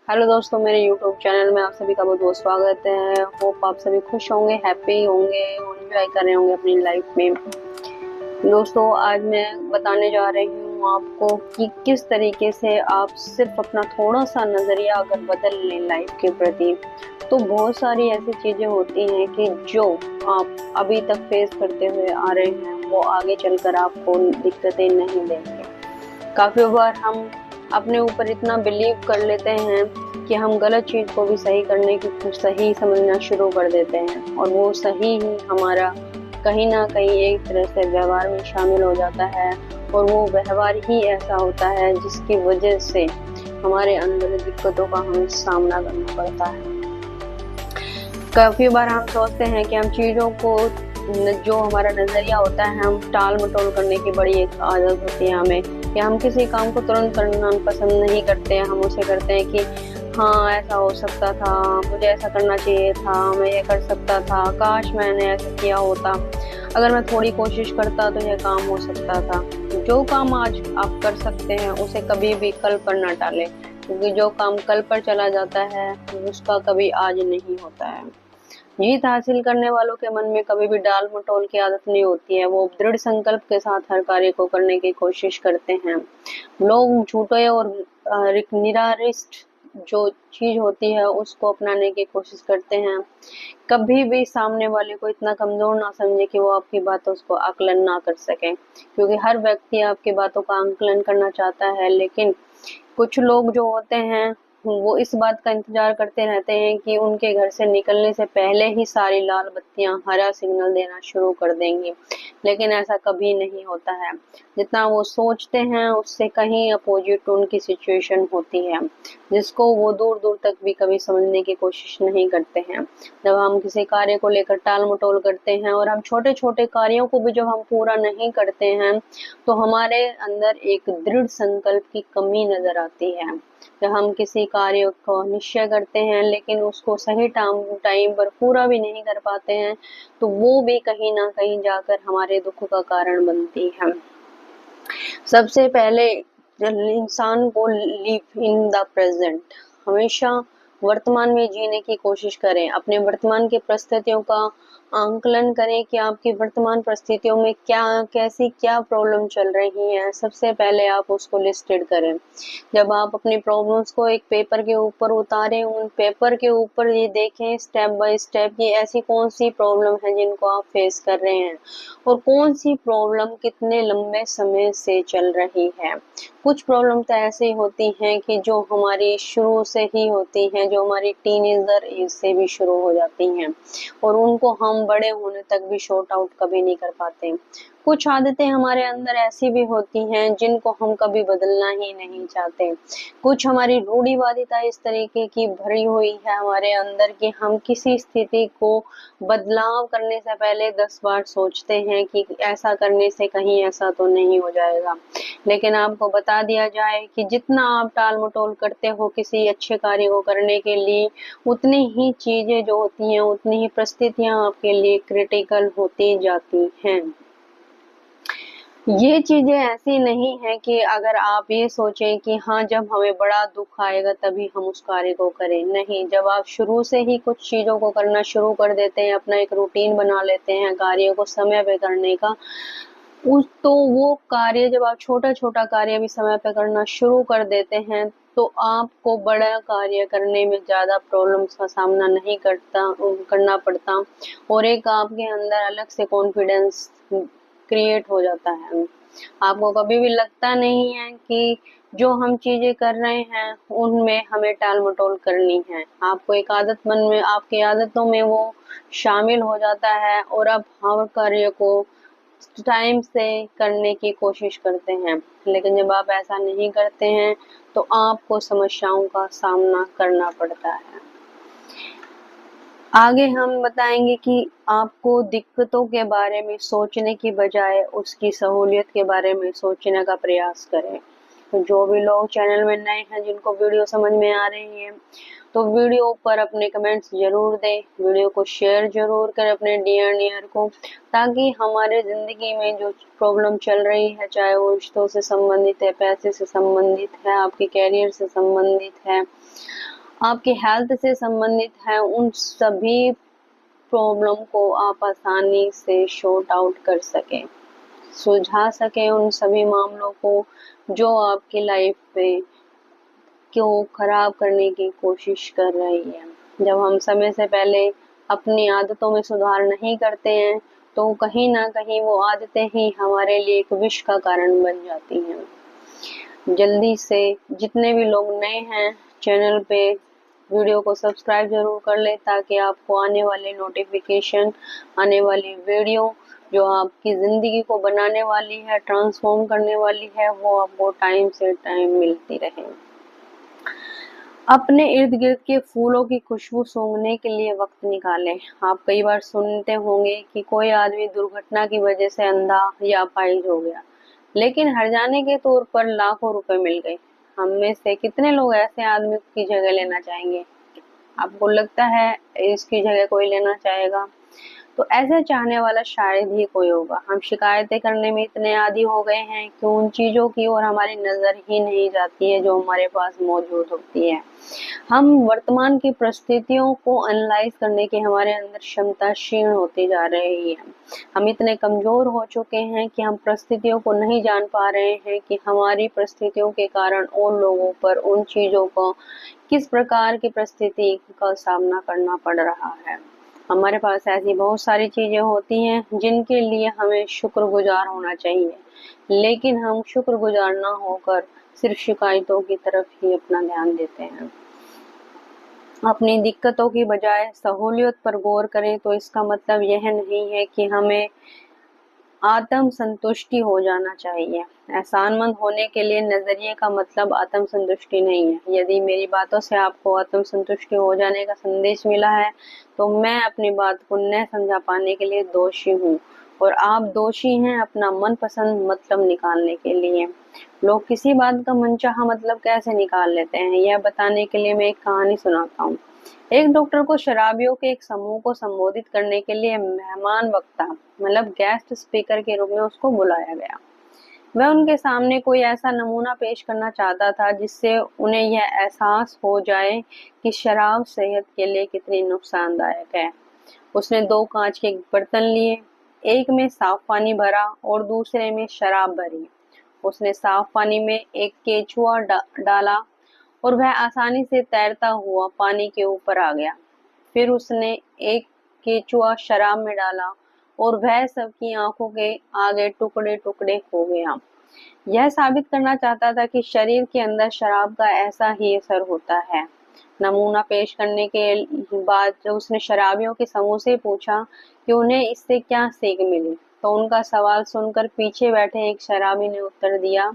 Hello दोस्तों, मेरे YouTube channel में आप सभी का बहुत बहुत स्वागत है। होप आप सभी खुश होंगे, हैप्पी होंगे और एंजॉय कर रहे होंगे अपनी लाइफ में। दोस्तों, आज मैं बताने जा रही हूँ आपको कि किस तरीके से आप सिर्फ अपना थोड़ा सा नज़रिया अगर बदल लें लाइफ के प्रति, तो बहुत सारी ऐसी चीज़ें होती हैं कि जो आप अभी तक फेस करते हुए आ रहे हैं वो आगे चलकर आपको दिक्कतें नहीं देंगे। काफी बार हम अपने ऊपर इतना बिलीव कर लेते हैं कि हम गलत चीज को भी सही करने की सही समझना शुरू कर देते हैं, और वो सही ही हमारा कहीं ना कहीं एक तरह से व्यवहार में शामिल हो जाता है। और वो व्यवहार ही ऐसा होता है जिसकी वजह से हमारे अंदर दिक्कतों का हमें सामना करना पड़ता है। काफी बार हम सोचते हैं कि हम चीजों को जो हमारा नजरिया होता है हम टाल मटोल करने की बड़ी एक आदत होती है हमें, कि हम किसी काम को तुरंत करना पसंद नहीं करते हैं। हम उसे करते हैं कि हाँ ऐसा हो सकता था, मुझे ऐसा करना चाहिए था, मैं ये कर सकता था, काश मैंने ऐसा किया होता, अगर मैं थोड़ी कोशिश करता तो यह काम हो सकता था। जो काम आज आप कर सकते हैं उसे कभी भी कल पर ना टालें, क्योंकि जो काम कल पर चला जाता है उसका कभी आज नहीं होता है। जीत हासिल करने वालों के मन में कभी भी डाल मटोल की आदत नहीं होती है। वो दृढ़ संकल्प के साथ हर कार्य को करने की कोशिश करते हैं। लोग झूठे और निरारिष्ट जो चीज होती है उसको अपनाने की कोशिश करते हैं। कभी भी सामने वाले को इतना कमजोर ना समझे कि वो आपकी बातों को आकलन ना कर सके, क्योंकि हर व्यक्ति आपकी बातों का आकलन करना चाहता है। लेकिन कुछ लोग जो होते हैं वो इस बात का इंतजार करते रहते हैं कि उनके घर से निकलने से पहले ही सारी लाल बत्तियां हरा सिग्नल देना शुरू कर देंगी, लेकिन ऐसा कभी नहीं होता है। जितना वो सोचते हैं उससे कहीं अपोजिट उनकी सिचुएशन होती है, जिसको वो दूर दूर तक भी कभी समझने की कोशिश नहीं करते हैं। जब हम किसी कार्य को लेकर टाल मटोल करते हैं और हम छोटे छोटे कार्यों को भी जब हम पूरा नहीं करते हैं, तो हमारे अंदर एक दृढ़ संकल्प की कमी नजर आती है। जब हम किसी कार्य को निश्चय करते हैं लेकिन उसको सही टाइम पर पूरा भी नहीं कर पाते हैं, तो वो भी कहीं ना कहीं जाकर हमारे दुख का कारण बनती है। सबसे पहले इंसान को लिव इन द प्रेजेंट, हमेशा वर्तमान में जीने की कोशिश करें। अपने वर्तमान की परिस्थितियों का आंकलन करें कि आपकी वर्तमान परिस्थितियों में क्या प्रॉब्लम चल रही है। सबसे पहले आप उसको लिस्टेड करें। जब आप अपनी प्रॉब्लम्स को एक पेपर के ऊपर उतारें, उन पेपर के ऊपर ये देखें स्टेप बाय स्टेप कि ऐसी कौन सी प्रॉब्लम है जिनको आप फेस कर रहे हैं और कौन सी प्रॉब्लम कितने लंबे समय से चल रही है। कुछ प्रॉब्लम तो ऐसी होती हैं कि जो हमारी शुरू से ही होती हैं, जो हमारी टीनेजर एज से भी शुरू हो जाती हैं और उनको हम बड़े होने तक भी शॉर्ट आउट कभी नहीं कर पाते। कुछ आदतें हमारे अंदर ऐसी भी होती हैं जिनको हम कभी बदलना ही नहीं चाहते। कुछ हमारी रूढ़िवादिता इस तरीके की भरी हुई है हमारे अंदर कि हम किसी स्थिति को बदलाव करने से पहले 10 बार सोचते हैं कि ऐसा करने से कहीं ऐसा तो नहीं हो जाएगा। लेकिन आपको बता दिया जाए कि जितना आप टाल मटोल करते हो किसी अच्छे कार्य को करने के लिए, उतनी ही चीजें जो होती हैं, उतनी ही परिस्थितियां आपके लिए क्रिटिकल होती जाती हैं। ये चीजें ऐसी नहीं है कि अगर आप ये सोचें कि हाँ जब हमें बड़ा दुख आएगा तभी हम उस कार्य को करें। नहीं, जब आप शुरू से ही कुछ चीजों को करना शुरू कर देते हैं, अपना एक रूटीन बना लेते हैं कार्यों को समय पे करने का, उस तो वो कार्य जब आप छोटा छोटा कार्य भी समय पे करना शुरू कर देते हैं, तो आपको बड़ा कार्य करने में ज्यादा प्रॉब्लम्स का सामना नहीं करना पड़ता, और एक आपके अंदर अलग से कॉन्फिडेंस क्रिएट हो जाता है। आपको कभी भी लगता नहीं है कि जो हम चीजें कर रहे हैं उनमें हमें टाल मटोल करनी है। आपको एक आदत मन में, आपकी आदतों में वो शामिल हो जाता है और अब हर कार्य को टाइम से करने की कोशिश करते हैं। लेकिन जब आप ऐसा नहीं करते हैं तो आपको समस्याओं का सामना करना पड़ता है। आगे हम बताएंगे कि आपको दिक्कतों के बारे में सोचने की बजाय उसकी सहूलियत के बारे में सोचने का प्रयास करें। जो भी लोग चैनल में नए हैं, जिनको वीडियो समझ में आ रही है, तो वीडियो पर अपने कमेंट्स जरूर दें, वीडियो को शेयर जरूर करें अपने डियर नियर को, ताकि हमारे ज़िंदगी में जो प्रॉब्लम चल रही है, चाहे वो रिश्तों से संबंधित है, पैसे से संबंधित है, आपके कैरियर से संबंधित है, आपके हेल्थ से संबंधित है, उन सभी प्रॉब्लम को आप आसानी से शॉर्ट आउट कर सकें, सुलझा सकें उन सभी मामलों को जो आपकी लाइफ में क्यों खराब करने की कोशिश कर रही है। जब हम समय से पहले अपनी आदतों में सुधार नहीं करते हैं, तो कहीं ना कहीं वो आदतें ही हमारे लिए एक विष का कारण बन जाती हैं। जल्दी से जितने भी लोग नए हैं चैनल पे, वीडियो को सब्सक्राइब जरूर कर ले, ताकि आपको आने वाले नोटिफिकेशन, आने वाली वीडियो जो आपकी ज़िंदगी को बनाने वाली है, ट्रांसफॉर्म करने वाली है, वो आपको टाइम से टाइम मिलती रहे। अपने इर्द गिर्द के फूलों की खुशबू सूंघने के लिए वक्त निकालें। आप कई बार सुनते होंगे कि कोई आदमी दुर्घटना की वजह से अंधा या अपाहिज हो गया, लेकिन हर जाने के तौर पर लाखों रुपए मिल गए। हम में से कितने लोग ऐसे आदमी की जगह लेना चाहेंगे? आपको लगता है इसकी जगह कोई लेना चाहेगा? तो ऐसे चाहने वाला शायद ही कोई होगा। हम शिकायतें करने में इतने आदी हो गए हैं कि उन चीज़ों की ओर हमारी नज़र ही नहीं जाती है जो हमारे पास मौजूद होती है। हम वर्तमान की परिस्थितियों को एनालाइज करने की हमारे अंदर क्षमता क्षीण होती जा रही है। हम इतने कमज़ोर हो चुके हैं कि हम परिस्थितियों को नहीं जान पा रहे हैं कि हमारी परिस्थितियों के कारण उन लोगों पर, उन चीज़ों को किस प्रकार की परिस्थिति का सामना करना पड़ रहा है। हमारे पास ऐसी बहुत सारी चीज़ें होती हैं जिनके लिए हमें शुक्रगुजार होना चाहिए, लेकिन हम शुक्रगुजार ना होकर सिर्फ शिकायतों की तरफ ही अपना ध्यान देते हैं। अपनी दिक्कतों की बजाय सहूलियत पर गौर करें, तो इसका मतलब यह नहीं है कि हमें आत्म संतुष्टि हो जाना चाहिए। एहसानमंद होने के लिए नजरिए का मतलब आत्म संतुष्टि नहीं है। यदि मेरी बातों से आपको आत्म संतुष्टि हो जाने का संदेश मिला है, तो मैं अपनी बात को न समझा पाने के लिए दोषी हूँ, और आप दोषी हैं अपना मनपसंद मतलब निकालने के लिए। लोग किसी बात का मनचाहा मतलब कैसे निकाल लेते हैं, यह बताने के लिए मैं एक कहानी सुनाता हूँ। एक डॉक्टर को शराबियों के एक समूह को संबोधित करने के लिए मेहमान वक्ता मतलब गेस्ट स्पीकर के रूप में उसको बुलाया गया। वह उनके सामने कोई ऐसा नमूना पेश करना चाहता था जिससे उन्हें यह एहसास हो जाए कि शराब सेहत के लिए कितनी नुकसानदायक है। उसने 2 कांच के बर्तन लिए, एक में साफ पानी भरा और दूसरे में शराब भरी। उसने साफ पानी में एक केचुआ डाला और वह आसानी से तैरता हुआ पानी के ऊपर आ गया। फिर उसने एक केचुआ शराब में डाला और वह सबकी आंखों के आगे टुकड़े टुकड़े हो गया। यह साबित करना चाहता था कि शरीर के अंदर शराब का ऐसा ही असर होता है। नमूना पेश करने के बाद जब उसने शराबियों के समूह से पूछा कि उन्हें इससे क्या सीख मिली, तो उनका सवाल सुनकर पीछे बैठे एक शराबी ने उत्तर दिया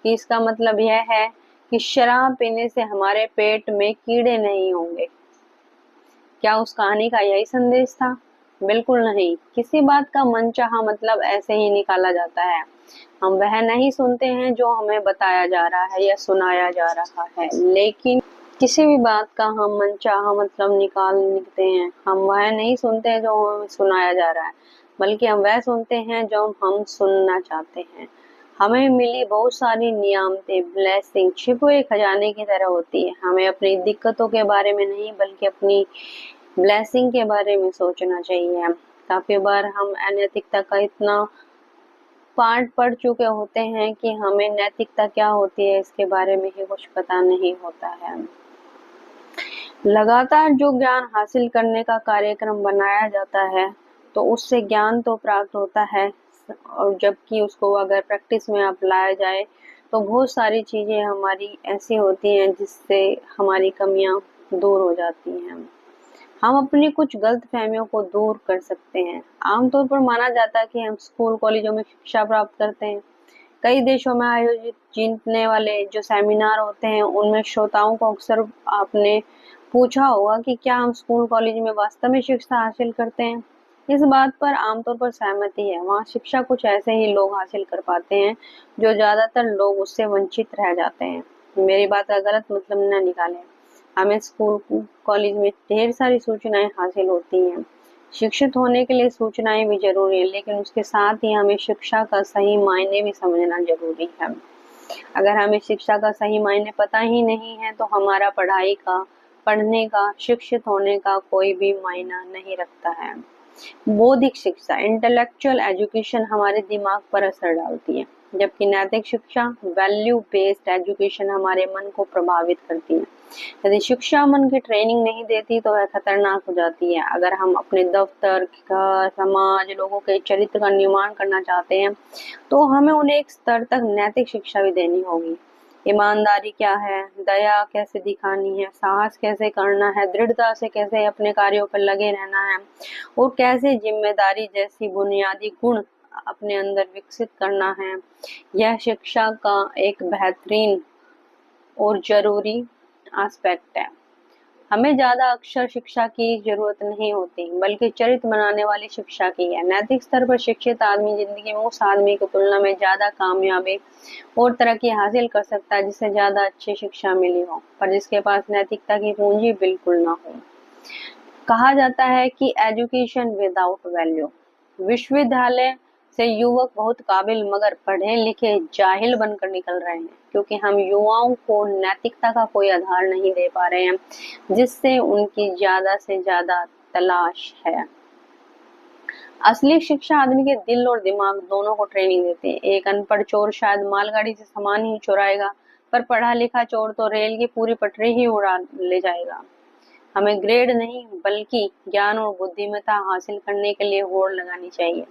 कि इसका मतलब यह है कि शराब पीने से हमारे पेट में कीड़े नहीं होंगे। क्या उस कहानी का यही संदेश था? बिल्कुल नहीं। किसी बात का मनचाहा मतलब ऐसे ही निकाला जाता है। हम वह नहीं सुनते हैं जो हमें बताया जा रहा है या सुनाया जा रहा है, लेकिन किसी भी बात का हम मनचाहा मतलब निकालते हैं। हम वह नहीं सुनते हैं जो हमें सुनाया जा रहा है, बल्कि हम वह सुनते हैं जो हम सुनना चाहते हैं। हमें मिली बहुत सारी नियामतें, ब्लेसिंग छिपे हुए खजाने की तरह होती है। हमें अपनी दिक्कतों के बारे में नहीं, बल्कि अपनी ब्लेसिंग के बारे में सोचना चाहिए। काफी बार हम अनैतिकता का इतना पार्ट पढ़ चुके होते हैं कि हमें नैतिकता क्या होती है इसके बारे में ही कुछ पता नहीं होता है। लगातार जो ज्ञान हासिल करने का कार्यक्रम बनाया जाता है, तो उससे ज्ञान तो प्राप्त होता है, और जबकि उसको अगर प्रैक्टिस में अपनाया जाए तो बहुत सारी चीज़ें हमारी ऐसी होती हैं जिससे हमारी कमियां दूर हो जाती हैं। हम अपनी कुछ गलत फहमियों को दूर कर सकते हैं। आमतौर पर माना जाता है कि हम स्कूल कॉलेजों में शिक्षा प्राप्त करते हैं। कई देशों में आयोजित जीतने वाले जो सेमिनार होते हैं, उनमें श्रोताओं को अक्सर आपने पूछा होगा कि क्या हम स्कूल कॉलेज में वास्तव में शिक्षा हासिल करते हैं। इस बात पर आमतौर पर सहमति है। वहाँ शिक्षा कुछ ऐसे ही लोग हासिल कर पाते हैं जो ज्यादातर लोग उससे वंचित रह जाते हैं। मेरी बात का गलत मतलब न निकालें। हमें स्कूल कॉलेज में ढेर सारी सूचनाएं हासिल होती हैं। शिक्षित होने के लिए सूचनाएं भी जरूरी है, लेकिन उसके साथ ही हमें शिक्षा का सही मायने भी समझना जरूरी है। अगर हमें शिक्षा का सही मायने पता ही नहीं है तो हमारा पढ़ने का, शिक्षित होने का कोई भी मायना नहीं रखता है। बौद्धिक शिक्षा, इंटेलेक्चुअल एजुकेशन हमारे दिमाग पर असर डालती है, जबकि नैतिक शिक्षा, वैल्यू बेस्ड एजुकेशन हमारे मन को प्रभावित करती है। यदि शिक्षा मन की ट्रेनिंग नहीं देती तो वह खतरनाक हो जाती है। अगर हम अपने दफ्तर, घर, समाज, लोगों के चरित्र का निर्माण करना चाहते हैं तो हमें उन्हें एक स्तर तक नैतिक शिक्षा भी देनी होगी। ईमानदारी क्या है, दया कैसे दिखानी है, साहस कैसे करना है, दृढ़ता से कैसे अपने कार्यों पर लगे रहना है और कैसे जिम्मेदारी जैसी बुनियादी गुण अपने अंदर विकसित करना है, यह शिक्षा का एक बेहतरीन और जरूरी एस्पेक्ट है। हमें ज्यादा अक्षर शिक्षा की जरूरत नहीं होती, बल्कि चरित्र बनाने वाली शिक्षा की है। नैतिक स्तर पर शिक्षित आदमी जिंदगी में उस आदमी की तुलना में ज्यादा कामयाबी और तरक्की हासिल कर सकता है जिसे ज्यादा अच्छी शिक्षा मिली हो, पर जिसके पास नैतिकता की पूंजी बिल्कुल ना हो। कहा जाता है कि एजुकेशन विदाउट वैल्यू। विश्वविद्यालय से युवक बहुत काबिल मगर पढ़े लिखे जाहिल बनकर निकल रहे हैं, क्योंकि हम युवाओं को नैतिकता का कोई आधार नहीं दे पा रहे हैं जिससे उनकी ज्यादा से ज्यादा तलाश है। असली शिक्षा आदमी के दिल और दिमाग दोनों को ट्रेनिंग देती है। एक अनपढ़ चोर शायद मालगाड़ी से सामान ही चुराएगा, पर पढ़ा लिखा चोर तो रेल की पूरी पटरी ही उड़ा ले जाएगा। हमें ग्रेड नहीं बल्कि ज्ञान और बुद्धिमत्ता हासिल करने के लिए होड़ लगानी चाहिए।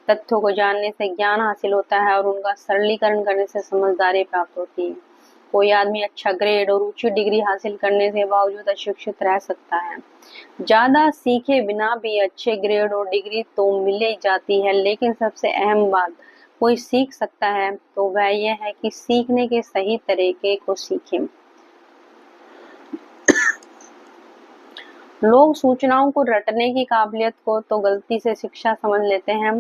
तथ्यों को जानने से ज्ञान हासिल होता है और उनका सरलीकरण करने से समझदारी प्राप्त होती है। कोई आदमी अच्छा ग्रेड और ऊंची डिग्री हासिल करने के बावजूद अशिक्षित रह सकता है। ज्यादा सीखे बिना भी अच्छे ग्रेड और डिग्री तो मिल जाती है, लेकिन सबसे अहम बात कोई सीख सकता है तो वह यह है कि सीखने के सही तरीके को सीखें। लोग सूचनाओं को रटने की काबिलियत को तो गलती से शिक्षा समझ लेते हैं।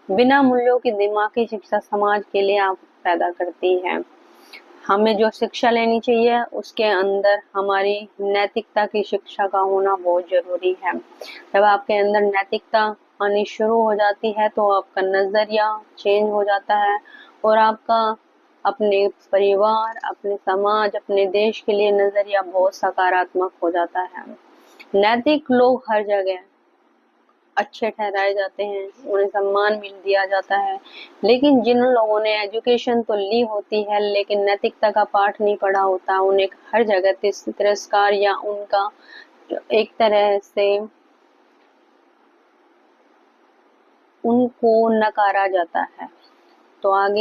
बिना मूल्यों की दिमागी शिक्षा समाज के लिए आप पैदा करती है। हमें जो शिक्षा लेनी चाहिए उसके अंदर हमारी नैतिकता की शिक्षा का होना बहुत जरूरी है। जब आपके अंदर नैतिकता आनी शुरू हो जाती है तो आपका नजरिया चेंज हो जाता है और आपका अपने परिवार, अपने समाज, अपने देश के लिए नजरिया बहुत सकारात्मक हो जाता है। नैतिक लोग हर जगह अच्छे ठहराए जाते हैं, उन्हें सम्मान मिल दिया जाता है। लेकिन जिन लोगों ने एजुकेशन तो ली होती है लेकिन नैतिकता का पाठ नहीं पढ़ा होता, उन्हें हर जगह तिरस्कार या उनका एक तरह से उनको नकारा जाता है। तो आगे